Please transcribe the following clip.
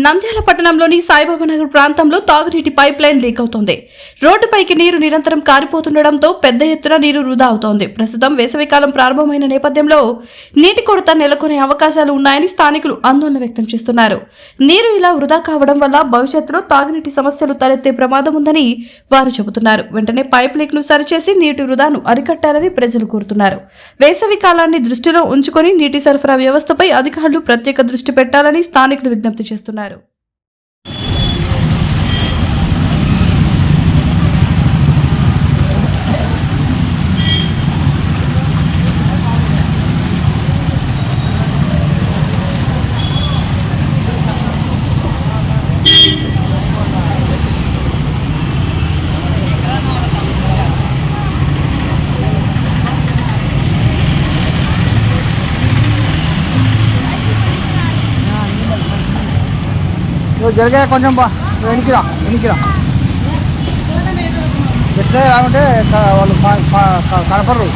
నంద్యాల పట్టణంలోని సాయిబాబా నగర్ ప్రాంతంలో తాగునీటి పైప్ లైన్ లీక్ అవుతోంది. రోడ్డుపైకి నీరు నిరంతరం కారిపోతుండటంతో పెద్ద ఎత్తున నీరు వృధా అవుతోంది. ప్రస్తుతం వేసవికాలం ప్రారంభమైన నేపథ్యంలో నీటి కొరత నెలకొనే అవకాశాలు ఉన్నాయని స్థానికులు ఆందోళన వ్యక్తం చేస్తున్నారు. నీరు ఇలా వృధా కావడం వల్ల భవిష్యత్తులో తాగునీటి సమస్యలు తలెత్తే ప్రమాదం ఉందని వారు చెబుతున్నారు. వెంటనే పైప్ లీక్ ను సరిచేసి నీటి వృధాను అరికట్టాలని ప్రజలు కోరుతున్నారు. వేసవి కాలాన్ని దృష్టిలో ఉంచుకొని నీటి సరఫరా వ్యవస్థపై అధికారులు ప్రత్యేక దృష్టి పెట్టాలని స్థానికులు విజ్ఞప్తి చేస్తున్నారు. జరిగే కొంచెం వెనికిరా ఎట్లా అంటే వాళ్ళు కనపడరు.